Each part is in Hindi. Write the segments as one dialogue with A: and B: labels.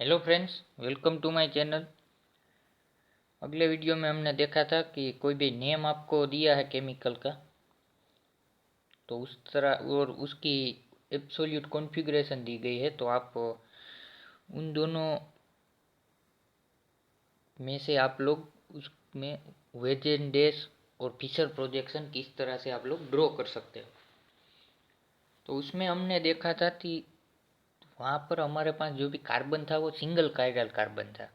A: Hello friends, welcome to my channel. अगले वीडियो में हमने देखा था कि कोई भी नेम आपको दिया है केमिकल का, तो उस तरह और उसकी एब्सोल्यूट कॉन्फ़िगरेशन दी गई है, तो आप उन दोनों में से आप लोग उसमें वेजेन डैश और फिशर प्रोजेक्शन किस तरह से आप लोग ड्रॉ कर सकते हो। तो उसमें हमने देखा था कि वहाँ पर हमारे पास जो भी कार्बन था वो सिंगल कायरल कार्बन था।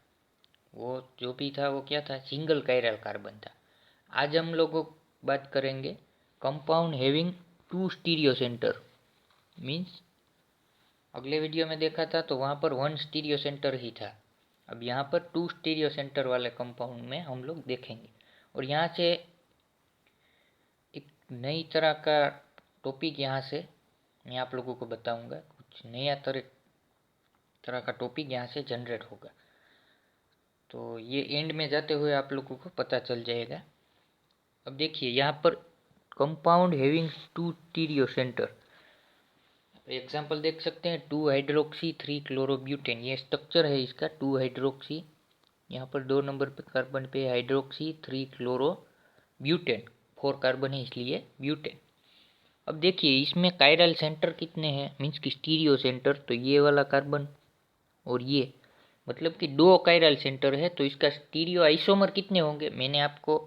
A: वो जो भी था वो क्या था, सिंगल कायरल कार्बन था। आज हम लोग बात करेंगे compound having two stereocentre. Means अगले वीडियो में देखा था तो वहाँ पर वन स्टीरियो सेंटर ही था। अब यहाँ पर टू स्टीरियो सेंटर वाले कंपाउंड में हम लोग देखेंगे। और यहाँ से एक नई तरह का टॉपिक यहाँ से मैं आप लोगों को बताऊंगा। कुछ नया तरह का टॉपिक यहाँ से जनरेट होगा, तो ये एंड में जाते हुए आप लोगों को पता चल जाएगा। अब देखिए यहाँ पर compound having two stereocentre, example देख सकते हैं 2 हाइड्रोक्सी 3 क्लोरोब्यूटेन। ये स्ट्रक्चर है इसका 2 हाइड्रोक्सी, यहाँ पर 2 नंबर पे कार्बन पे हाइड्रोक्सी 3 क्लोरोब्यूटेन, 4 कार्बन है इसलिए ब्यूटेन। अब देखिए इसमें कायरल सेंटर कितने हैं, मीन्स की स्टीरियो सेंटर, तो ये वाला कार्बन और ये, मतलब कि 2 कायरल सेंटर है, तो इसका स्टीरियो आइसोमर कितने होंगे मैंने आपको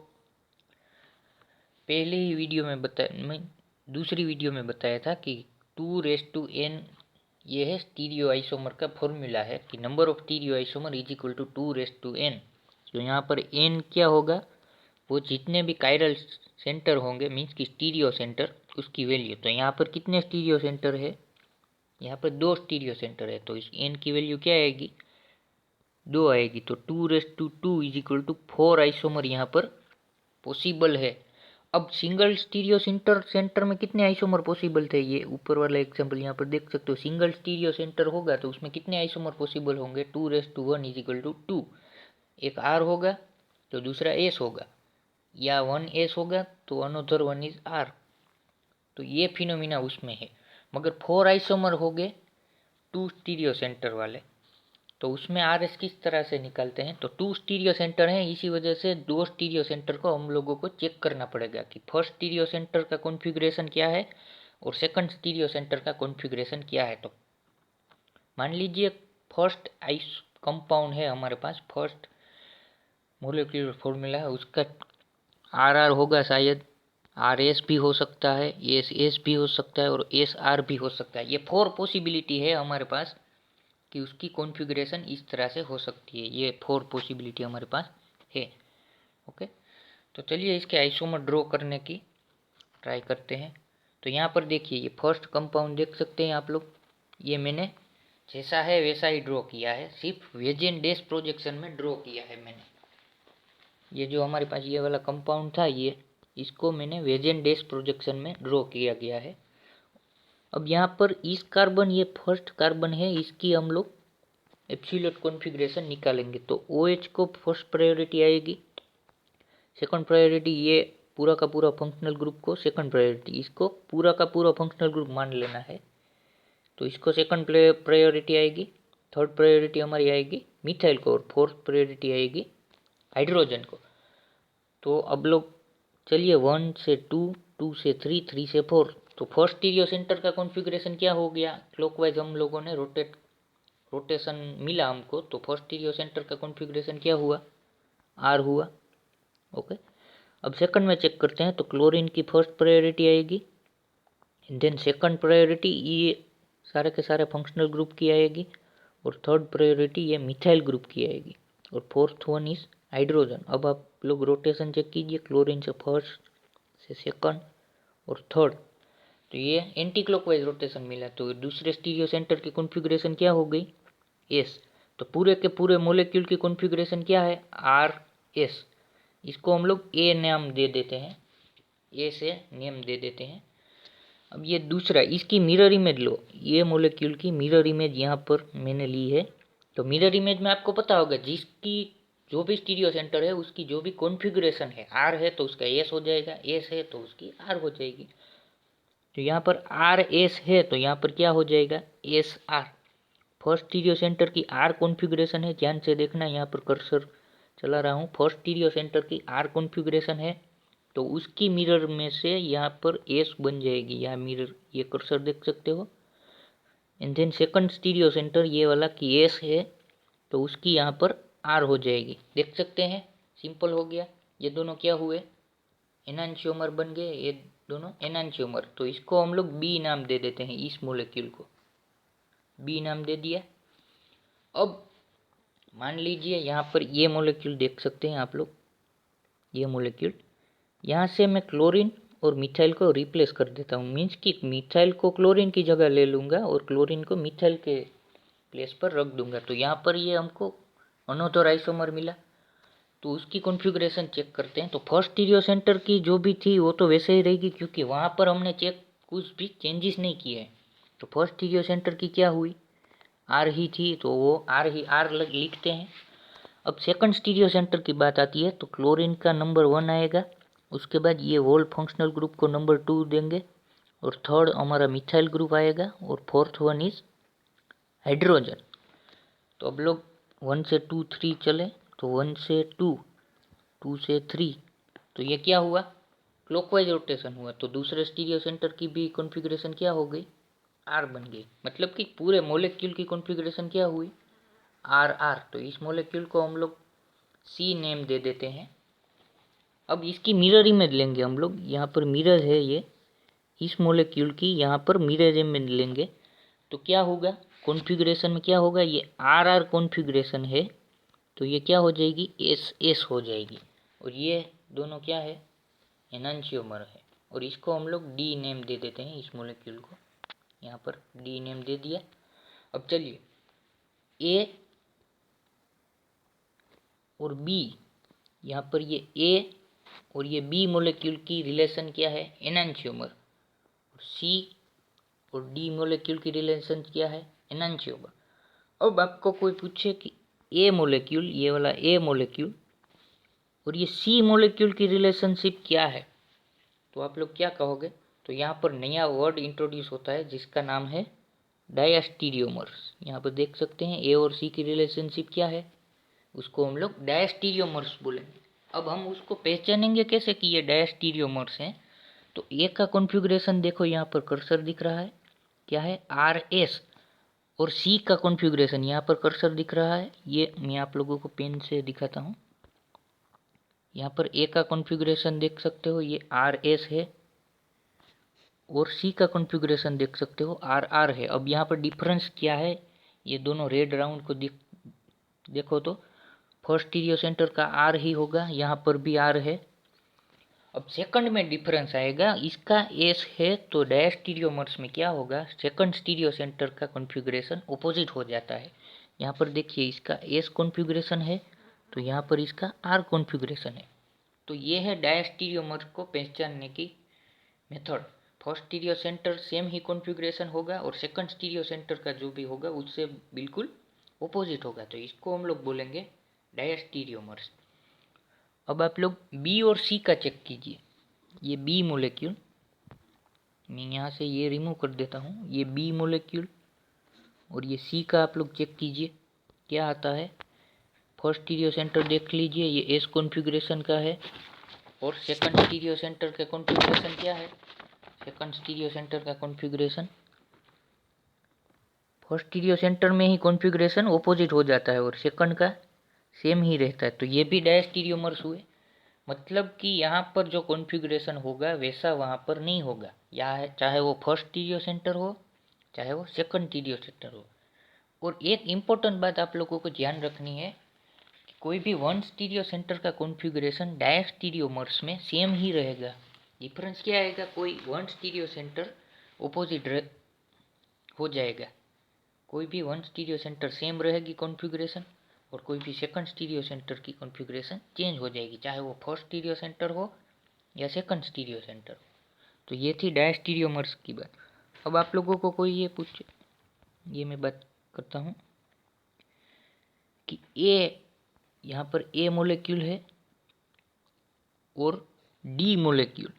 A: पहले ही वीडियो में बताया, मैं दूसरी वीडियो में बताया था कि 2n, ये है स्टीरियो आइसोमर का फॉर्मूला है कि number of stereoisomer is equal to 2n। तो यहाँ पर n क्या होगा, वो जितने भी कायरल सेंटर होंगे मीन्स की स्टीरियो सेंटर, उसकी वैल्यू। तो यहाँ पर कितने स्टीरियो सेंटर है, यहाँ पर 2 स्टीरियो सेंटर है, तो इस n की वैल्यू क्या आएगी, 2 आएगी। तो 2 इज इक्वल टू 4 आइसोमर यहाँ पर पॉसिबल है। अब सिंगल स्टीरियो सेंटर में कितने आइसोमर पॉसिबल थे, ये ऊपर वाला एग्जांपल यहाँ पर देख सकते हो। सिंगल स्टीरियो सेंटर होगा तो उसमें कितने आइसोमर पॉसिबल होंगे, 2 1 इज इक्वल टू 2। एक आर होगा तो दूसरा एस होगा, या 1s होगा तो अनदर 1 इज आर। तो ये फिनोमिना उसमें है। मगर 4 आइसोमर हो गए 2 स्टीरियो सेंटर वाले, तो उसमें आर एस किस तरह से निकालते हैं, तो 2 स्टीरियो सेंटर हैं, इसी वजह से 2 स्टीरियो सेंटर को हम लोगों को चेक करना पड़ेगा कि फर्स्ट स्टीरियो सेंटर का कॉन्फ़िगरेशन क्या है और सेकंड स्टीरियो सेंटर का कॉन्फ़िगरेशन क्या है। तो मान लीजिए फर्स्ट आइस कंपाउंड है हमारे पास, फर्स्ट मोलिक्यूलर फॉर्मूला है उसका आर आर होगा, शायद आर एस भी हो सकता है, एस एस भी हो सकता है और एस आर भी हो सकता है। ये 4 पॉसिबिलिटी है हमारे पास कि उसकी कॉन्फ़िगरेशन इस तरह से हो सकती है। ये 4 पॉसिबिलिटी हमारे पास है। ओके, तो चलिए इसके आइसोमर ड्रॉ करने की ट्राई करते हैं। तो यहाँ पर देखिए ये फर्स्ट कंपाउंड देख सकते हैं आप लोग, ये मैंने जैसा है वैसा ही ड्रॉ किया है, सिर्फ वेजेन डैश प्रोजेक्शन में ड्रॉ किया है मैंने। ये जो हमारे पास ये वाला कंपाउंड था, ये इसको मैंने वेजेन डैश प्रोजेक्शन में ड्रॉ किया गया है। अब यहाँ पर इस कार्बन, ये फर्स्ट कार्बन है, इसकी हम लोग एब्सोल्यूट कॉन्फ़िगरेशन निकालेंगे। तो OH को फर्स्ट प्रायोरिटी आएगी, सेकंड प्रायोरिटी ये पूरा का पूरा फंक्शनल ग्रुप को सेकंड प्रायोरिटी, इसको पूरा का पूरा फंक्शनल ग्रुप मान लेना है, तो इसको सेकंड प्रायोरिटी आएगी। थर्ड प्रायोरिटी हमारी आएगी मिथाइल को और फोर्थ प्रायोरिटी आएगी हाइड्रोजन को। तो अब लोग चलिए 1 से 2, 2 से 3, 3 से 4। तो फर्स्ट स्टीरियो सेंटर का कॉन्फ़िगरेशन क्या हो गया, क्लॉकवाइज हम लोगों ने रोटेशन मिला हमको, तो फर्स्ट स्टीरियो सेंटर का कॉन्फ़िगरेशन क्या हुआ, आर हुआ। ओके, अब सेकंड में चेक करते हैं। तो क्लोरीन की फर्स्ट प्रायोरिटी आएगी, देन सेकंड प्रायोरिटी ये सारे के सारे फंक्शनल ग्रुप की आएगी, और थर्ड प्रायोरिटी ये मिथाइल ग्रुप की आएगी, और फोर्थ वन इज हाइड्रोजन। अब आप लोग रोटेशन चेक कीजिए, क्लोरीन से फर्स्ट, से सेकंड और थर्ड, तो ये एंटी क्लॉकवाइज रोटेशन मिला। तो दूसरे स्टीरियो सेंटर की कॉन्फ़िगरेशन क्या हो गई, एस। तो पूरे के पूरे मोलेक्यूल की कॉन्फ़िगरेशन क्या है, आर एस। इसको हम लोग ए नाम दे देते हैं, ए से नेम दे देते हैं। अब ये दूसरा, इसकी मिरर इमेज लो, ये मोलेक्यूल की मिरर इमेज यहाँ पर मैंने ली है। तो मिरर इमेज में आपको पता होगा जिसकी जो भी स्टीरियो सेंटर है उसकी जो भी कॉन्फ़िगरेशन है, आर है तो उसका एस हो जाएगा, एस है तो उसकी आर हो जाएगी। तो यहाँ पर आर एस है तो यहाँ पर क्या हो जाएगा, S R. First stereo centre की आर कॉन्फ़िगरेशन है, ध्यान से देखना, यहाँ पर कर्सर चला रहा हूँ। फर्स्ट स्टीरियो सेंटर की आर कॉन्फ़िगरेशन है, तो उसकी मिरर में से यहाँ पर एस बन जाएगी, यहाँ मिरर, ये कर्सर देख सकते हो। And then second stereocentre ये वाला की एस है, तो उसकी यहाँ पर आर हो जाएगी, देख सकते हैं। सिंपल हो गया। ये दोनों क्या हुए, एनांशियोमर बन गए, ये दोनों एनांशियोमर। तो इसको हम लोग बी नाम दे देते हैं, इस मोलेक्यूल को बी नाम दे दिया। अब मान लीजिए यहाँ पर ये मोलेक्यूल देख सकते हैं आप लोग, ये मोलेक्यूल, यहाँ से मैं क्लोरीन और मिथाइल को रिप्लेस कर देता हूँ। मीन्स कि मिथाइल को क्लोरीन की जगह ले लूँगा और क्लोरीन को मिथाइल के प्लेस पर रख दूंगा। तो यहाँ पर ये हमको अनोथर आइसोमर मिला। तो उसकी कॉन्फ़िगरेशन चेक करते हैं। तो फर्स्ट स्टीरियो सेंटर की जो भी थी वो तो वैसे ही रहेगी, क्योंकि वहाँ पर हमने चेक कुछ भी चेंजेस नहीं किए हैं। तो फर्स्ट स्टीरियो सेंटर की क्या हुई, आर ही थी, तो वो आर ही आर लिखते हैं। अब सेकंड स्टीरियो सेंटर की बात आती है, तो क्लोरीन का नंबर 1 आएगा, उसके बाद ये वोल फंक्शनल ग्रुप को नंबर 2 देंगे, और थर्ड हमारा मिथाइल ग्रुप आएगा, और फोर्थ वन इज हाइड्रोजन। तो अब लोग 1 से 2 3 चले, तो 1 से 2, 2 से 3, तो ये क्या हुआ, क्लॉकवाइज रोटेशन हुआ। तो दूसरे स्टीरियो सेंटर की भी कॉन्फ़िगरेशन क्या हो गई, आर बन गई। मतलब कि पूरे मोलेक्यूल की कॉन्फ़िगरेशन क्या हुई, आर आर। तो इस मोलेक्यूल को हम लोग सी नेम दे देते हैं। अब इसकी मिरर इमेज लेंगे हम लोग, यहाँ पर मिरर है ये, इस मोलेक्यूल की यहाँ पर मिरर इमेज लेंगे। तो क्या होगा, कॉन्फ़िगरेशन में क्या होगा, ये आर आर कॉन्फ़िगरेशन है, तो ये क्या हो जाएगी, एस एस हो जाएगी। और ये दोनों क्या है, एनांशियोमर है। और इसको हम लोग डी नेम दे देते हैं, इस मोलेक्यूल को यहाँ पर डी नेम दे दिया। अब चलिए ए और बी, यहाँ पर ये ए और ये बी मोलेक्यूल की रिलेशन क्या है, एनांशियोमर। और सी और डी मोलेक्यूल की रिलेशन क्या है, एनांशियोमर। अब आपको कोई पूछे कि ए मोलेक्यूल, ये वाला ए मोलेक्यूल और ये सी मोलेक्यूल की रिलेशनशिप क्या है, तो आप लोग क्या कहोगे। तो यहाँ पर नया वर्ड इंट्रोड्यूस होता है जिसका नाम है डायस्टीरियोमर्स। यहाँ पर देख सकते हैं ए और सी की रिलेशनशिप क्या है, उसको हम लोग डायस्टीरियोमर्स बोलेंगे। अब हम उसको पहचानेंगे कैसे कि ये डायस्टीरियोमर्स हैं। तो ए का कॉन्फ़िगरेशन देखो, यहाँ पर कर्सर दिख रहा है, क्या है, आर एस। और सी का कॉन्फ़िगरेशन यहाँ पर कर्सर दिख रहा है, ये मैं आप लोगों को पेन से दिखाता हूँ। यहाँ पर ए का कॉन्फ़िगरेशन देख सकते हो, ये आर एस है, और सी का कॉन्फ़िगरेशन देख सकते हो, आर आर है। अब यहाँ पर डिफरेंस क्या है, ये दोनों रेड राउंड को देखो तो फर्स्ट स्टीरियो सेंटर का आर ही होगा, यहाँ पर भी आर है। अब सेकंड में डिफरेंस आएगा, इसका एस है, तो डायस्टीरियोमर्स में क्या होगा, सेकंड स्टीरियो सेंटर का कॉन्फ़िगरेशन ऑपोजिट हो जाता है। यहाँ पर देखिए इसका एस कॉन्फ़िगरेशन है, तो यहाँ पर इसका आर कॉन्फ़िगरेशन है। तो ये है डायस्टीरियोमर को पहचानने की method. First stereo centre same ही कॉन्फ़िगरेशन होगा, और सेकंड स्टीरियो सेंटर का जो भी होगा उससे बिल्कुल ऑपोजिट होगा, तो इसको हम लोग बोलेंगे डायस्टीरियोमर्स। अब आप लोग बी और सी का चेक कीजिए। ये बी मोलेक्यूल, मैं यहाँ से ये रिमूव कर देता हूँ, ये बी मोलेक्यूल, और ये सी का आप लोग चेक कीजिए क्या आता है। फर्स्ट स्टीरियो सेंटर देख लीजिए, ये एस कॉन्फ़िगरेशन का है, और सेकंड स्टीरियो सेंटर का कॉन्फ़िगरेशन क्या है, सेकंड स्टीरियो सेंटर का कॉन्फ़िगरेशन, फर्स्ट स्टीरियो सेंटर में ही कॉन्फ़िगरेशन ऑपोजिट हो जाता है और सेकंड का सेम ही रहता है। तो ये भी डायस्टीरियोमर्स हुए। मतलब कि यहाँ पर जो कॉन्फ़िगरेशन होगा वैसा वहाँ पर नहीं होगा, या चाहे वो फर्स्ट स्टीरियो सेंटर हो, चाहे वो सेकंड स्टीरियो सेंटर हो। और एक इम्पोर्टेंट बात आप लोगों को ध्यान रखनी है कि कोई भी वन स्टीरियो सेंटर का कॉन्फ़िगरेशन डायस्टीरियोमर्स में सेम ही रहेगा। डिफरेंस क्या आएगा, कोई वन स्टीरियो सेंटर ऑपोजिट हो जाएगा, कोई भी वन स्टीरियो सेंटर सेम रहेगी कॉन्फ़िगरेशन, और कोई भी सेकंड स्टीरियो सेंटर की कॉन्फ़िगरेशन चेंज हो जाएगी, चाहे वो फर्स्ट स्टीरियो सेंटर हो या सेकंड स्टीरियो सेंटर हो। तो ये थी डायस्टीरियोमर्स की बात। अब आप लोगों को कोई ये पूछे, ये मैं बात करता हूँ कि ए, यहाँ पर ए मोलेक्यूल है और डी मोलेक्यूल,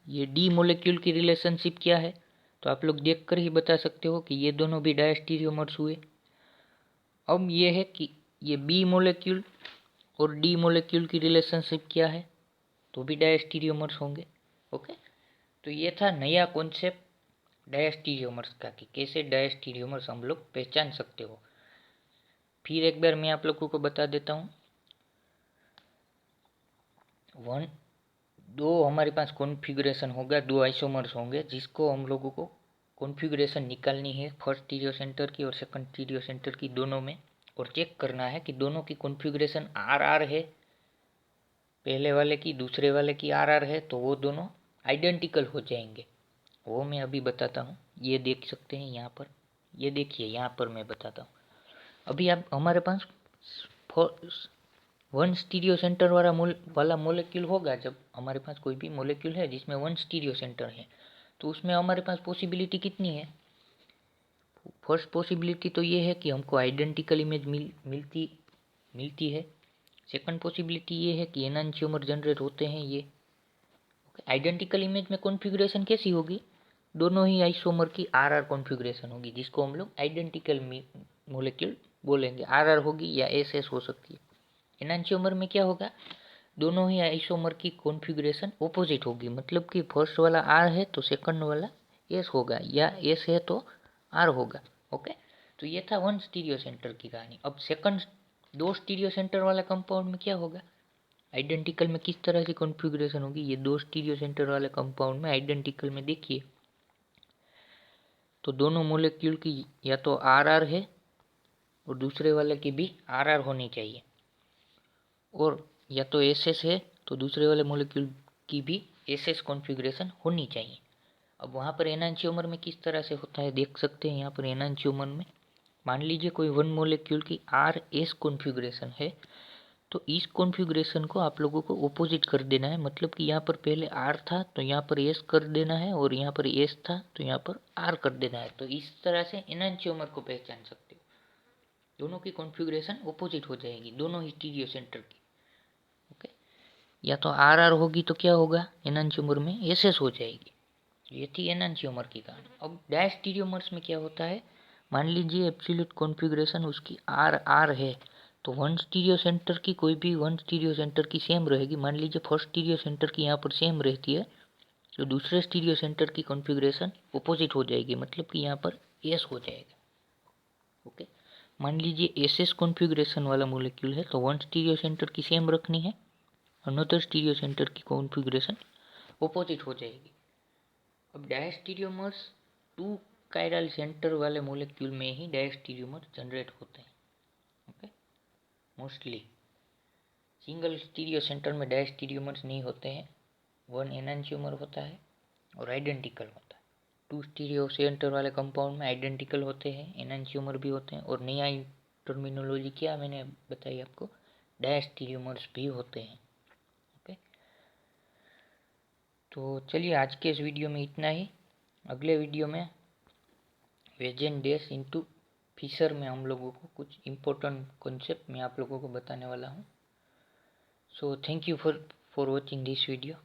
A: ये डी मोलेक्यूल की रिलेशनशिप क्या है, तो आप लोग देख कर ही बता सकते हो कि ये दोनों भी डायस्टीरियोमर्स हुए। अब ये है कि ये बी मोलेक्यूल और डी मोलेक्यूल की रिलेशनशिप क्या है, तो भी डायस्टीरियोमर्स होंगे। ओके, तो ये था नया कॉन्सेप्ट डायस्टीरियोमर्स का कि कैसे डायस्टीरियोमर्स हम लोग पहचान सकते हो। फिर एक बार मैं आप लोगों को बता देता हूँ। दो हमारे पास कॉन्फ़िगरेशन होगा, दो आइसोमर्स होंगे जिसको हम लोगों को कॉन्फ़िगरेशन निकालनी है फर्स्ट स्टीरियो सेंटर की और सेकंड स्टीरियो सेंटर की दोनों में, और चेक करना है कि दोनों की कॉन्फ़िगरेशन आर आर है, पहले वाले की दूसरे वाले की आर आर है, तो वो दोनों आइडेंटिकल हो जाएंगे। वो मैं अभी बताता हूँ। ये देख सकते हैं यहाँ पर, ये देखिए यहाँ पर मैं बताता हूँ। अभी आप हमारे पास वन स्टीरियो सेंटर वाला मोलेक्यूल होगा। जब हमारे पास कोई भी मोलेक्यूल है जिसमें वन स्टीरियो सेंटर है, तो उसमें हमारे पास पॉसिबिलिटी कितनी है? फर्स्ट पॉसिबिलिटी तो ये है कि हमको आइडेंटिकल इमेज मिलती है। सेकंड पॉसिबिलिटी ये है कि एनांशियोमर जनरेट होते हैं ये। आइडेंटिकल इमेज में कॉन्फ़िगरेशन कैसी होगी? दोनों ही आइसोमर की आर आर कॉन्फ़िगरेशन होगी, जिसको हम लोग आइडेंटिकल मोलेक्यूल बोलेंगे। आर आर होगी या एस एस हो सकती है। एनांशियोमर में क्या होगा? दोनों ही आइसोमर की कॉन्फ़िगरेशन ऑपोजिट होगी, मतलब कि फर्स्ट वाला आर है तो सेकंड वाला एस होगा, या एस है तो आर होगा। ओके, तो ये था वन स्टीरियो सेंटर की कहानी। अब सेकंड दो स्टीरियो सेंटर वाला कंपाउंड में क्या होगा? आइडेंटिकल में किस तरह की कॉन्फ़िगरेशन होगी? ये दो स्टीरियो सेंटर वाले कंपाउंड में आइडेंटिकल में देखिए, तो दोनों मोलेक्यूल की या तो आर आर है और दूसरे वाले की भी आर आर होनी चाहिए, और या तो एस एस है तो दूसरे वाले मोलेक्यूल की भी एस एस कॉन्फ़िगरेशन होनी चाहिए। अब वहाँ पर एनांशियोमर में किस तरह से होता है देख सकते हैं। यहाँ पर एनांशियोमर में मान लीजिए कोई वन मोलेक्यूल की आर एस कॉन्फ़िगरेशन है, तो इस कॉन्फ़िगरेशन को आप लोगों को ऑपोजिट कर देना है। मतलब कि यहाँ पर पहले आर था तो यहाँ पर एस कर देना है, और यहाँ पर एस था तो यहाँ पर आर कर देना है। तो इस तरह से एनांशियोमर को पहचान सकते हो। दोनों की कॉन्फ़िगरेशन ऑपोजिट हो जाएगी, दोनों ही स्टीरियो सेंटर की। ओके, या तो आर आर होगी तो क्या होगा? एनांशियोमर में एस एस हो जाएगी। ये थी एनांशियोमर की कहानी। अब डायस्टीरियोमर्स में क्या होता है? मान लीजिए एब्सोल्यूट कॉन्फ़िगरेशन उसकी आर आर है, तो वन स्टीरियो सेंटर की कोई भी वन स्टीरियो सेंटर की सेम रहेगी। मान लीजिए फर्स्ट स्टीरियो सेंटर की यहाँ पर सेम रहती है, तो दूसरे स्टीरियो सेंटर की कॉन्फ़िगरेशन अपोजिट हो जाएगी, मतलब कि यहाँ पर एस हो जाएगा। ओके, मान लीजिए एस एस कॉन्फ़िगरेशन वाला मोलेक्यूल है, तो वन स्टीरियो सेंटर की सेम रखनी है, अनदर स्टीरियो सेंटर की कॉन्फ़िगरेशन अपोजिट हो जाएगी। अब डायस्टीरियोमर्स टू कायरल सेंटर वाले मोलेक्यूल में ही डायस्टीरियोमर जनरेट होते हैं। Okay, mostly single stereo centre में डायस्टीरियोमर्स नहीं होते हैं। वन एनांशियोमर होता है और आइडेंटिकल होता है। टू स्टीरियो सेंटर वाले कंपाउंड में आइडेंटिकल होते हैं, एनांशियोमर भी होते हैं, और नया टर्मिनोलॉजी क्या मैंने बताई आपको, डायस्टीरियोमर्स भी होते हैं। ओके, तो चलिए आज के इस वीडियो में इतना ही। अगले वीडियो में वेजेन डैश इंटू फिशर में हम लोगों को कुछ इम्पोर्टेंट कॉन्सेप्ट मैं आप लोगों को बताने वाला हूँ। So thank you for watching this video.